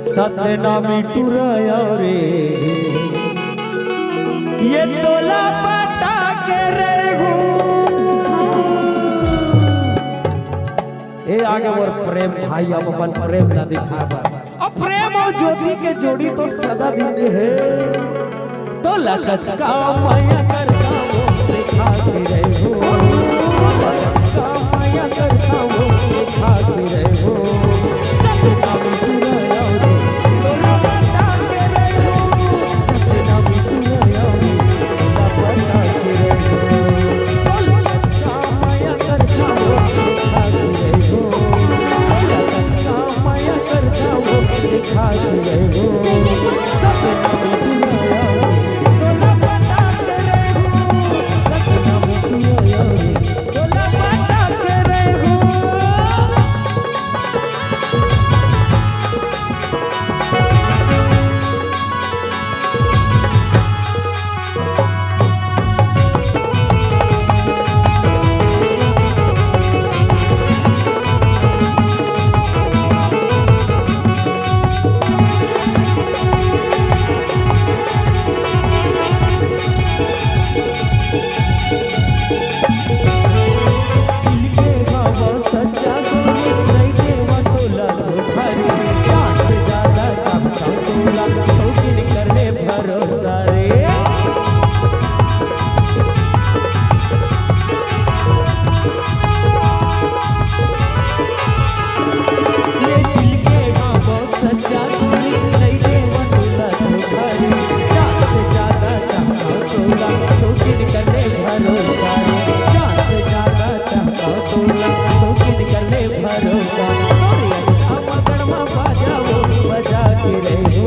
सतनामी टुराया रे ये तोला पटा के रे हो ए आगे मोर प्रेम भाई अब अपन प्रेम ना दिखावा अब प्रेम और ज्योति के जोड़ी तो सदा दिन के है तो लगत का माया करता वो दिखा के रे हो लगत का माया करता वो दिखा के रे हो सतनामी टुराया रे तोला पटा के रे हो सतनामी टुराया रे तोला पटा के रे हो तो लगत का माया करता वो दिखा के रे हो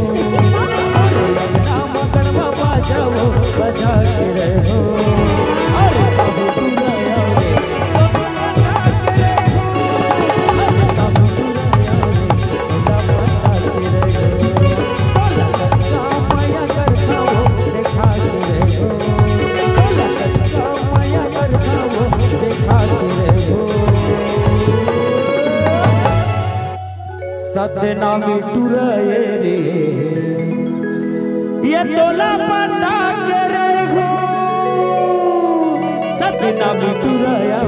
लगत का माया करता वो दिखा के रे हो सतनामी टुराया रे तोला पटा के रे हो सतनामी टुराया रे तोला पटा के रे हो सतनामी टुराए रे ये तोला पटा के रे हो सतनामी टुराया